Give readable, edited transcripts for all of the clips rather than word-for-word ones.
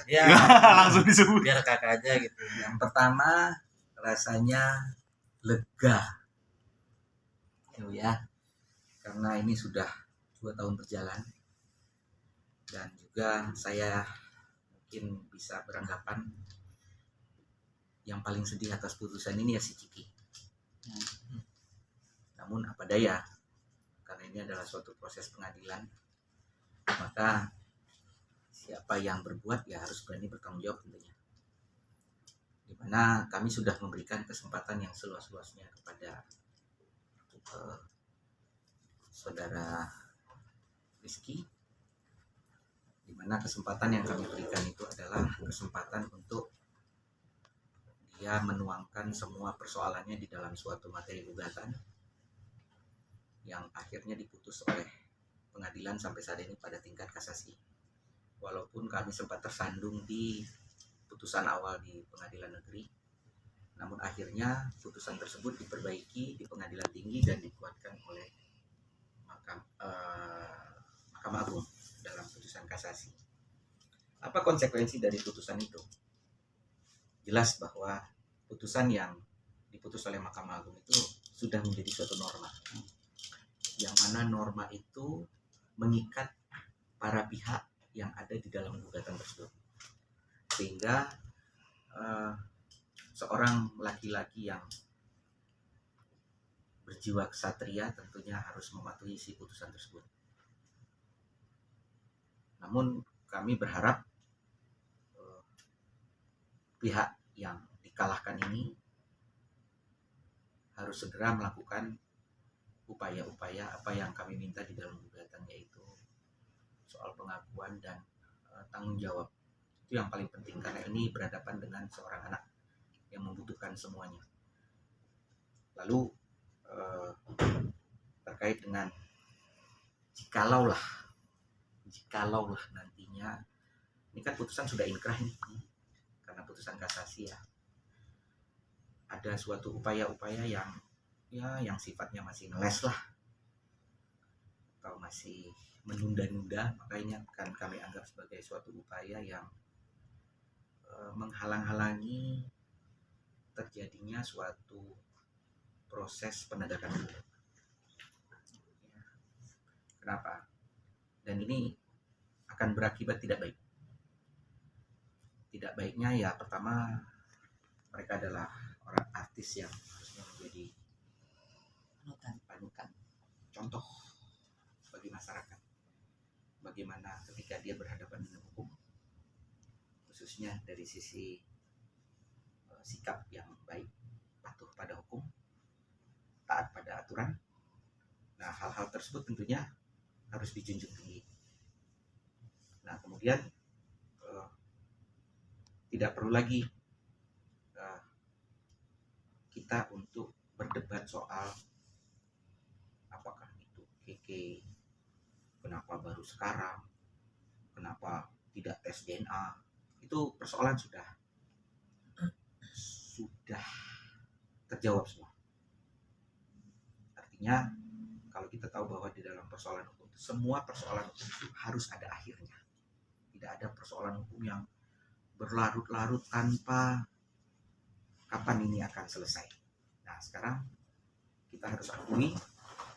Ya, langsung disebut. biar kakak aja gitu. Yang pertama rasanya lega, ya, karena ini sudah 2 tahun berjalan dan juga saya mungkin bisa beranggapan yang paling sedih atas putusan ini ya si Ciki. Namun apa daya, karena ini adalah suatu proses pengadilan, maka siapa yang berbuat ya harus berani bertanggung jawab tentunya. Dimana kami sudah memberikan kesempatan yang seluas-luasnya kepada saudara Rizky, dimana kesempatan yang kami berikan itu adalah kesempatan untuk dia menuangkan semua persoalannya di dalam suatu materi gugatan yang akhirnya diputus oleh pengadilan sampai saat ini pada tingkat kasasi. Walaupun kami sempat tersandung di putusan awal di pengadilan negeri, namun akhirnya putusan tersebut diperbaiki di pengadilan tinggi dan dikuatkan oleh Mahkamah Agung dalam putusan kasasi. Apa konsekuensi dari putusan itu? Jelas bahwa putusan yang diputus oleh Mahkamah Agung itu sudah menjadi suatu norma, yang mana norma itu mengikat para pihak yang ada di dalam gugatan tersebut, sehingga seorang laki-laki yang berjiwa ksatria tentunya harus mematuhi isi putusan tersebut. Namun kami berharap pihak yang dikalahkan ini harus segera melakukan upaya-upaya apa yang kami minta di dalam gugatan, yaitu soal pengakuan dan tanggung jawab. Itu yang paling penting, karena ini berhadapan dengan seorang anak yang membutuhkan semuanya. Lalu terkait dengan jikalau lah nantinya, ini kan putusan sudah inkrah nih, karena putusan kasasi ya, ada suatu upaya-upaya yang sifatnya masih ngeles lah, atau masih menunda-nunda, makanya kan kami anggap sebagai suatu upaya yang menghalang-halangi terjadinya suatu proses penegakan hukum. Kenapa? Dan ini akan berakibat tidak baik. Tidak baiknya ya, pertama, mereka adalah orang artis yang harusnya menjadi panutan, contoh bagi masyarakat. Bagaimana ketika dia berhadapan dengan hukum, khususnya dari sisi sikap yang baik, patuh pada hukum, taat pada aturan. Nah, hal-hal tersebut tentunya harus dijunjung tinggi. Nah, kemudian tidak perlu lagi kita untuk berdebat soal apakah itu keke, kenapa baru sekarang, kenapa tidak tes DNA. Itu persoalan sudah terjawab semua. Artinya kalau kita tahu bahwa di dalam persoalan hukum, semua persoalan hukum itu harus ada akhirnya. Tidak ada persoalan hukum yang berlarut-larut tanpa kapan ini akan selesai. Nah, sekarang kita harus akui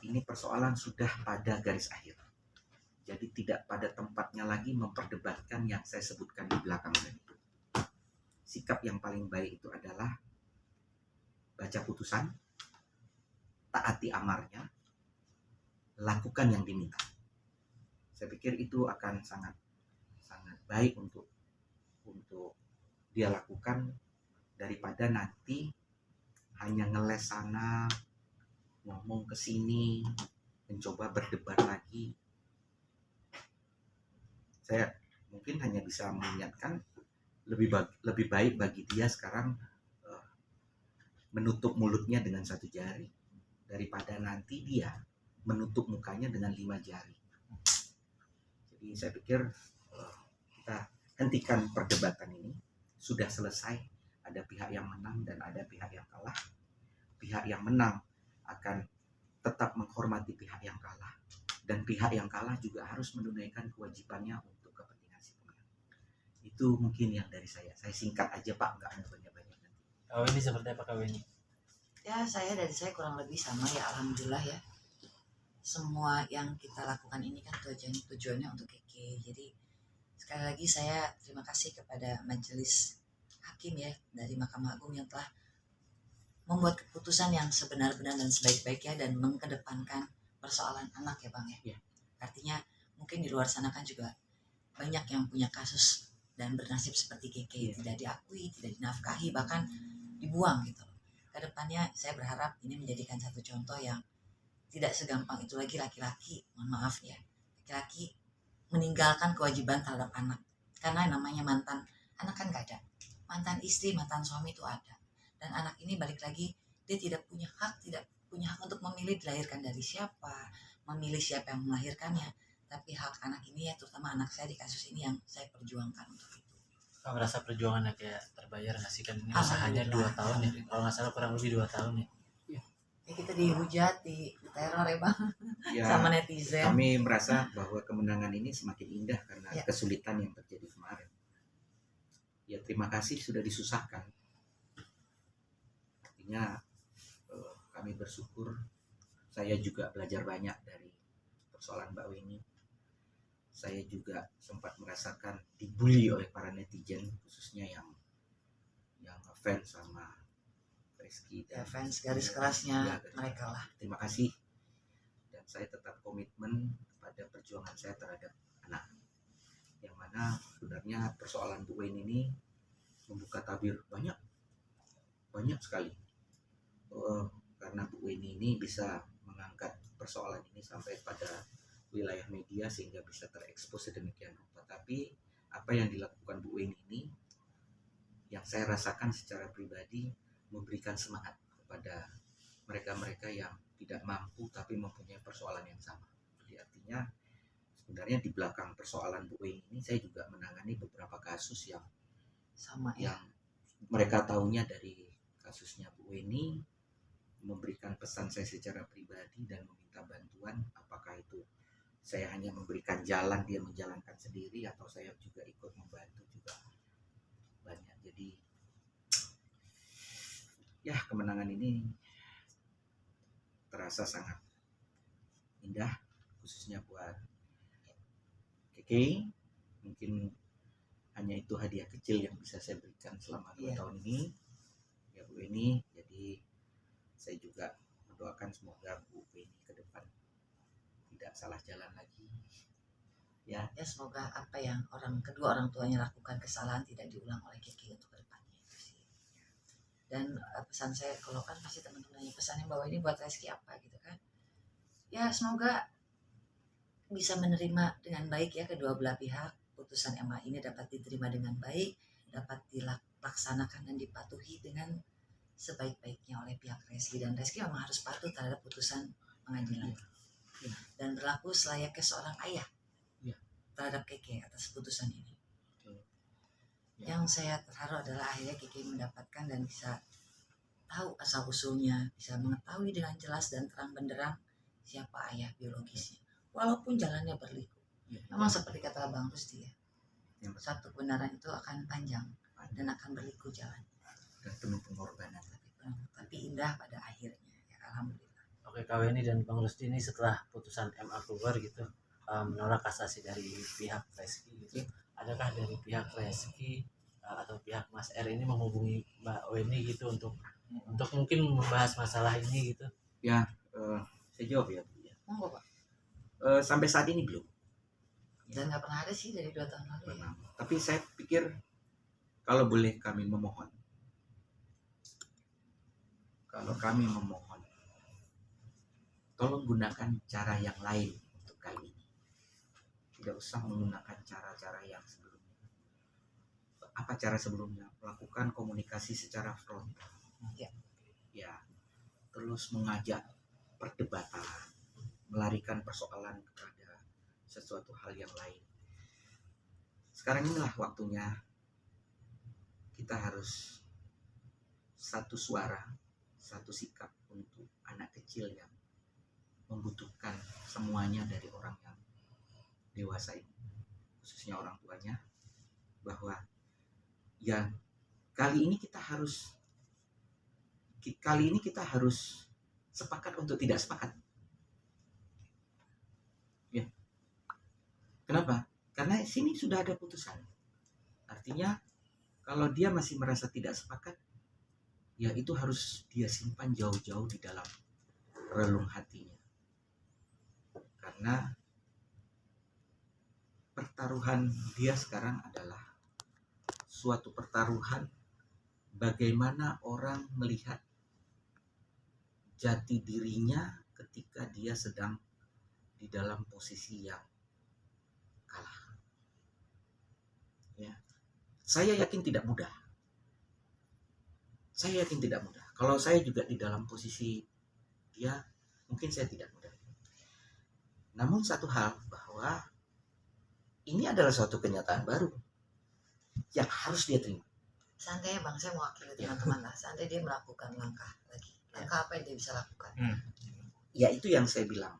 ini persoalan sudah pada garis akhir. Jadi tidak pada tempatnya lagi memperdebatkan yang saya sebutkan di belakang tadi. Sikap yang paling baik itu adalah baca putusan, taati amarnya, lakukan yang diminta. Saya pikir itu akan sangat baik untuk dia lakukan, daripada nanti hanya ngeles sana, ngomong ke sini, mencoba berdebat lagi. Saya mungkin hanya bisa mengingatkan lebih baik bagi dia sekarang menutup mulutnya dengan 1 jari daripada nanti dia menutup mukanya dengan 5 jari. Jadi saya pikir kita hentikan perdebatan ini. Sudah selesai, ada pihak yang menang dan ada pihak yang kalah. Pihak yang menang akan tetap menghormati pihak yang kalah, dan pihak yang kalah juga harus menunaikan kewajibannya untuk kepentingan si pemenang. Itu mungkin yang dari saya singkat aja Pak, nggak mau banyak-banyak. Kau ini seperti apa kau ini? Ya dari saya kurang lebih sama ya, alhamdulillah ya. Semua yang kita lakukan ini kan tujuannya untuk Keke. Jadi sekali lagi saya terima kasih kepada majelis hakim ya dari Mahkamah Agung yang telah membuat keputusan yang sebenar-benar dan sebaik-baiknya dan mengedepankan persoalan anak ya Bang ya. Ya. Artinya mungkin di luar sana kan juga banyak yang punya kasus dan bernasib seperti Keke, tidak diakui, tidak dinafkahi, bahkan dibuang gitu. Kedepannya saya berharap ini menjadikan satu contoh yang tidak segampang itu lagi laki-laki, mohon maaf ya, laki-laki meninggalkan kewajiban terhadap anak. Karena namanya mantan anak kan gak ada, mantan istri, mantan suami itu ada. Dan anak ini balik lagi, dia tidak punya hak untuk memilih dilahirkan dari siapa, memilih siapa yang melahirkannya. Tapi hak anak ini ya, terutama anak saya di kasus ini yang saya perjuangkan untuk itu. Kau merasa perjuangannya kayak terbayar nggak sih? Kan ini usahanya 2 tahun ya, kalau nggak salah kurang lebih 2 tahun ya. Ya kita dihujat, diteror ya Bang, Ya, sama netizen. kami merasa bahwa kemenangan ini semakin indah karena Ya. kesulitan yang terjadi kemarin. Ya terima kasih sudah disusahkan. Artinya kami bersyukur. Saya juga belajar banyak dari persoalan Mbak Weni. Saya juga sempat merasakan dibully oleh para netizen, khususnya yang fans sama Rizky Ya dan fans garis kerasnya Ya, mereka lah. terima kasih. Dan saya tetap komitmen pada perjuangan saya terhadap anak. Yang mana sebenarnya persoalan Bu Weni ini membuka tabir banyak sekali. Karena Bu Weni ini bisa mengangkat persoalan ini sampai pada wilayah media sehingga bisa terekspos sedemikian rupa. Tapi apa yang dilakukan Bu Weni ini yang saya rasakan secara pribadi memberikan semangat kepada mereka-mereka yang tidak mampu tapi mempunyai persoalan yang sama. Jadi artinya sebenarnya di belakang persoalan Bu Weni ini saya juga menangani beberapa kasus yang Sama ya. yang mereka tahunya dari kasusnya Bu Weni, memberikan pesan saya secara pribadi dan meminta bantuan, apakah itu saya hanya memberikan jalan dia menjalankan sendiri atau saya juga ikut membantu juga banyak. Jadi ya kemenangan ini terasa sangat indah khususnya buat Keke. Mungkin hanya itu hadiah kecil yang bisa saya berikan selama 2 tahun ini ya Bu Weni. Jadi saya juga mendoakan semoga Bu Weni ke depan tidak salah jalan lagi ya. Ya semoga apa yang kedua orang tuanya lakukan kesalahan tidak diulang oleh Keke untuk kedepannya itu sih. Dan pesan saya, kalau kan pasti teman-teman nanya pesannya bahwa ini buat Rizky apa gitu kan, ya semoga bisa menerima dengan baik ya kedua belah pihak. Putusan MA ini dapat diterima dengan baik, dapat dilaksanakan dan dipatuhi dengan sebaik-baiknya oleh pihak Rizky. Dan Rizky memang harus patuh terhadap putusan pengadilan dan berlaku selayaknya seorang ayah terhadap Keke atas putusan ini. Yang saya terharu adalah akhirnya Keke mendapatkan dan bisa tahu asal usulnya, bisa mengetahui dengan jelas dan terang benderang siapa ayah biologisnya, walaupun jalannya berliku. Memang seperti kata Bang Rusti ya, satu kebenaran itu akan panjang dan akan berliku jalan dan penuh pengorbanan, tapi indah pada akhirnya ya, alhamdulillah. Oke, Kak Weni dan Bang Rusti ini setelah putusan MA keluar gitu, menolak kasasi dari pihak Rizky gitu, adakah dari pihak Rizky atau pihak Mas R ini menghubungi Mbak Weni gitu untuk mungkin membahas masalah ini gitu? Ya, saya jawab ya Bu ya. Monggo Pak. Sampai saat ini belum. Dan nggak pernah ada sih dari 2 tahun lalu ya. Tapi saya pikir kalau boleh kami memohon, tolong gunakan cara yang lain untuk kali ini. Tidak usah menggunakan cara-cara yang sebelumnya. Apa cara sebelumnya? Melakukan komunikasi secara frontal. Ya. Terus mengajak perdebatan, melarikan persoalan kepada sesuatu hal yang lain. Sekarang inilah waktunya kita harus satu suara, satu sikap untuk anak kecil yang membutuhkan semuanya dari orang yang dewasa ini, khususnya orang tuanya. bahwa ya kali ini kita harus sepakat untuk tidak sepakat. Ya. Kenapa? Karena sini sudah ada putusan. Artinya kalau dia masih merasa tidak sepakat, ya itu harus dia simpan jauh-jauh di dalam relung hatinya. Karena pertaruhan dia sekarang adalah suatu pertaruhan bagaimana orang melihat jati dirinya ketika dia sedang di dalam posisi yang kalah. Ya. Saya yakin tidak mudah. Kalau saya juga di dalam posisi dia, mungkin saya tidak mudah. Namun satu hal, bahwa ini adalah suatu kenyataan baru yang harus dia terima. Seandainya Bang, saya mewakili Ya. teman-teman lah, seandainya dia melakukan langkah lagi, langkah apa yang dia bisa lakukan? Ya itu yang saya bilang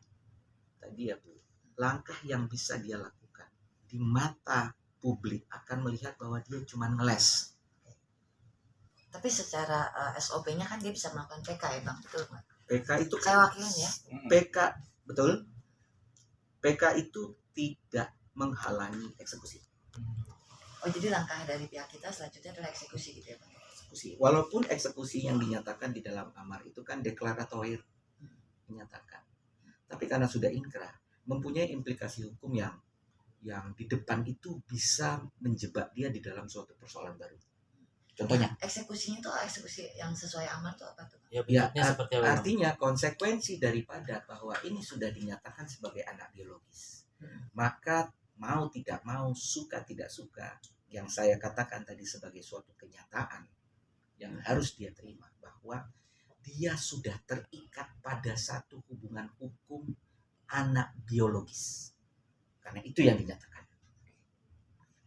tadi ya Bu, langkah yang bisa dia lakukan di mata publik akan melihat bahwa dia cuma ngeles. Tapi secara SOP-nya kan dia bisa melakukan PK ya Bang, betul nggak? PK itu Saya wakilin ya. PK, betul. PK itu tidak menghalangi eksekusi. Oh jadi langkah dari pihak kita selanjutnya adalah eksekusi gitu ya Bang? Eksekusi. Walaupun eksekusi yang dinyatakan di dalam amar itu kan deklaratoir, menyatakan. Tapi karena sudah inkrah, mempunyai implikasi hukum yang di depan itu bisa menjebak dia di dalam suatu persoalan baru. Contohnya, Eksekusinya itu eksekusi yang sesuai amar tuh apa tuh? Ya ya, bentuknya seperti apa? Bang? artinya konsekuensi daripada bahwa ini sudah dinyatakan sebagai anak biologis. Maka mau tidak mau, suka tidak suka, yang saya katakan tadi sebagai suatu kenyataan yang harus dia terima, bahwa dia sudah terikat pada satu hubungan hukum anak biologis. Karena itu yang dinyatakan.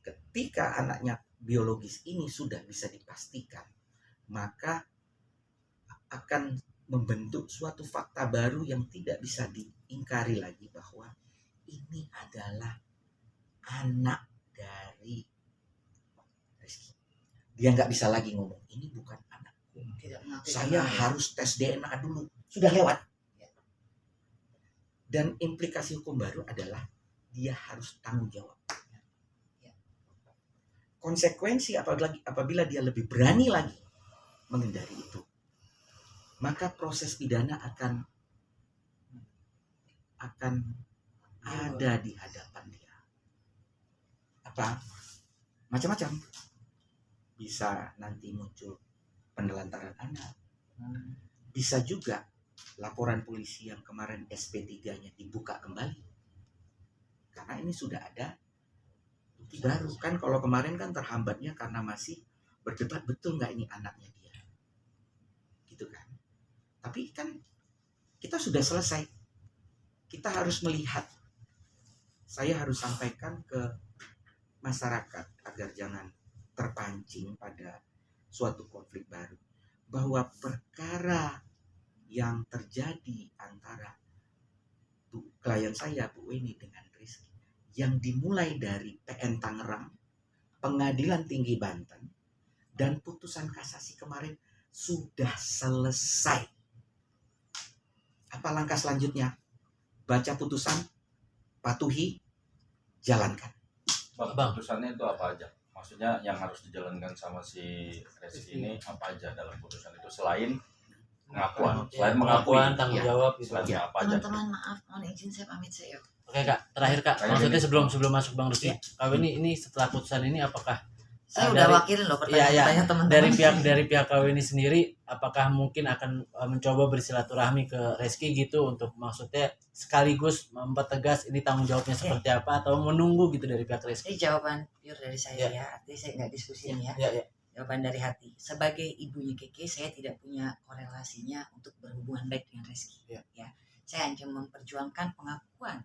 Ketika anaknya biologis ini sudah bisa dipastikan, maka akan membentuk suatu fakta baru yang tidak bisa diingkari lagi, bahwa ini adalah anak dari Rizky. Dia nggak bisa lagi ngomong ini bukan anakku. Tidak mengakui Saya benar, ya? harus tes DNA dulu. Sudah lewat. Dan implikasi hukum baru adalah dia harus tanggung jawab. Konsekuensi apabila dia lebih berani lagi menghindari itu, maka proses pidana akan ada di hadapan dia. Apa? Macam-macam. Bisa nanti muncul penelantaran anak. Bisa juga laporan polisi yang kemarin SP3-nya dibuka kembali. Karena ini sudah ada bukti baru. Kan kalau kemarin kan terhambatnya karena masih berdebat betul nggak ini anaknya dia. Gitu kan. Tapi kan kita sudah selesai. Kita harus melihat. Saya harus sampaikan ke masyarakat agar jangan terpancing pada suatu konflik baru, bahwa perkara yang terjadi antara klien saya Bu Weni dengan Rizky, yang dimulai dari PN Tangerang, Pengadilan Tinggi Banten, dan putusan kasasi kemarin sudah selesai. Apa langkah selanjutnya? Baca putusan, patuhi, jalankan. Bang, putusannya itu apa aja? Maksudnya yang harus dijalankan sama si Rizky ini apa aja dalam putusan itu selain pengakuan, selain mengakui, pengakuan, tanggung Ya. jawab gitu. selain apa aja? Teman-teman maaf, mohon izin saya pamit saya. Oke Kak, terakhir Kak, Kayak maksudnya gini. sebelum masuk Bang Rizky, Kak ini setelah putusan ini apakah Saya dari- udah wakilin loh pertanyaan-pertanyaan teman-teman. dari pihak KW ini sendiri, apakah mungkin akan mencoba bersilaturahmi ke Rizky gitu untuk maksudnya sekaligus mempertegas ini tanggung jawabnya seperti apa, atau menunggu gitu dari pihak Rizky? Ini jawaban pure dari saya Ya. ya, artinya saya nggak diskusi ini ya. Ya. Jawaban dari hati. Sebagai ibunya Keke, saya tidak punya korelasinya untuk berhubungan baik dengan Rizky. Ya. Saya hanya memperjuangkan pengakuan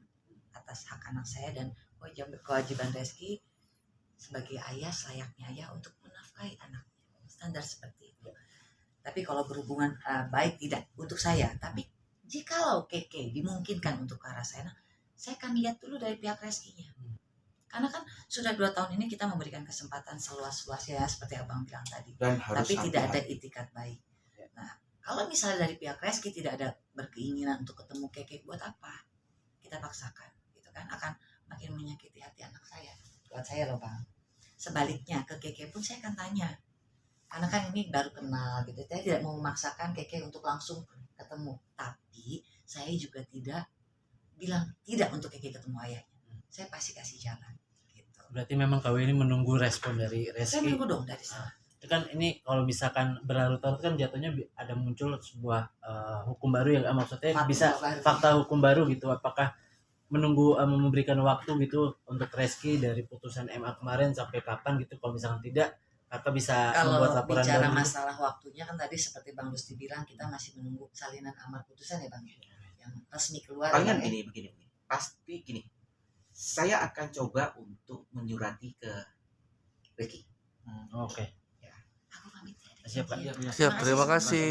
atas hak anak saya dan kewajiban Rizky sebagai ayah, selayaknya ayah untuk menafkahi anaknya. Standar seperti itu. Tapi kalau berhubungan baik tidak untuk saya. Tapi jikalau Keke dimungkinkan untuk ke arah sana, saya akan lihat dulu dari pihak Rizky-nya. Karena kan sudah 2 tahun ini kita memberikan kesempatan seluas-luasnya seperti abang bilang tadi, Dan harus tapi tidak ada hati-hati. itikat baik. Nah, kalau misalnya dari pihak Reski tidak ada berkeinginan untuk ketemu Keke, buat apa kita paksakan, gitu kan, akan makin menyakiti hati anak saya. Buat saya loh bang. Sebaliknya ke Keke pun saya akan tanya, karena kan ini baru kenal gitu. Saya tidak mau memaksakan Keke untuk langsung ketemu, tapi saya juga tidak bilang tidak untuk Keke ketemu ayahnya. Saya pasti kasih jalan gitu. Berarti memang KW ini menunggu respon dari Saya Reski. menunggu dong dari sana. Itu kan ini kalau misalkan berlarut-larut kan jatuhnya ada muncul sebuah hukum baru ya, maksudnya Fakta bisa baru. fakta hukum baru gitu. Apakah menunggu memberikan waktu gitu untuk Reski dari putusan MA kemarin sampai kapan gitu? Kalau misalkan tidak, kakak bisa Kalau membuat laporan bicara baru. masalah waktunya kan tadi seperti Bang Gusti bilang, kita masih menunggu salinan amar putusan ya bang, yang resmi keluar. Palingan ya, Bang, begini. Pasti gini. Saya akan coba untuk menyurati ke Ricky. Oke. Aku pamit ya. Siap, Kak. Terima Siap, terima semua. kasih.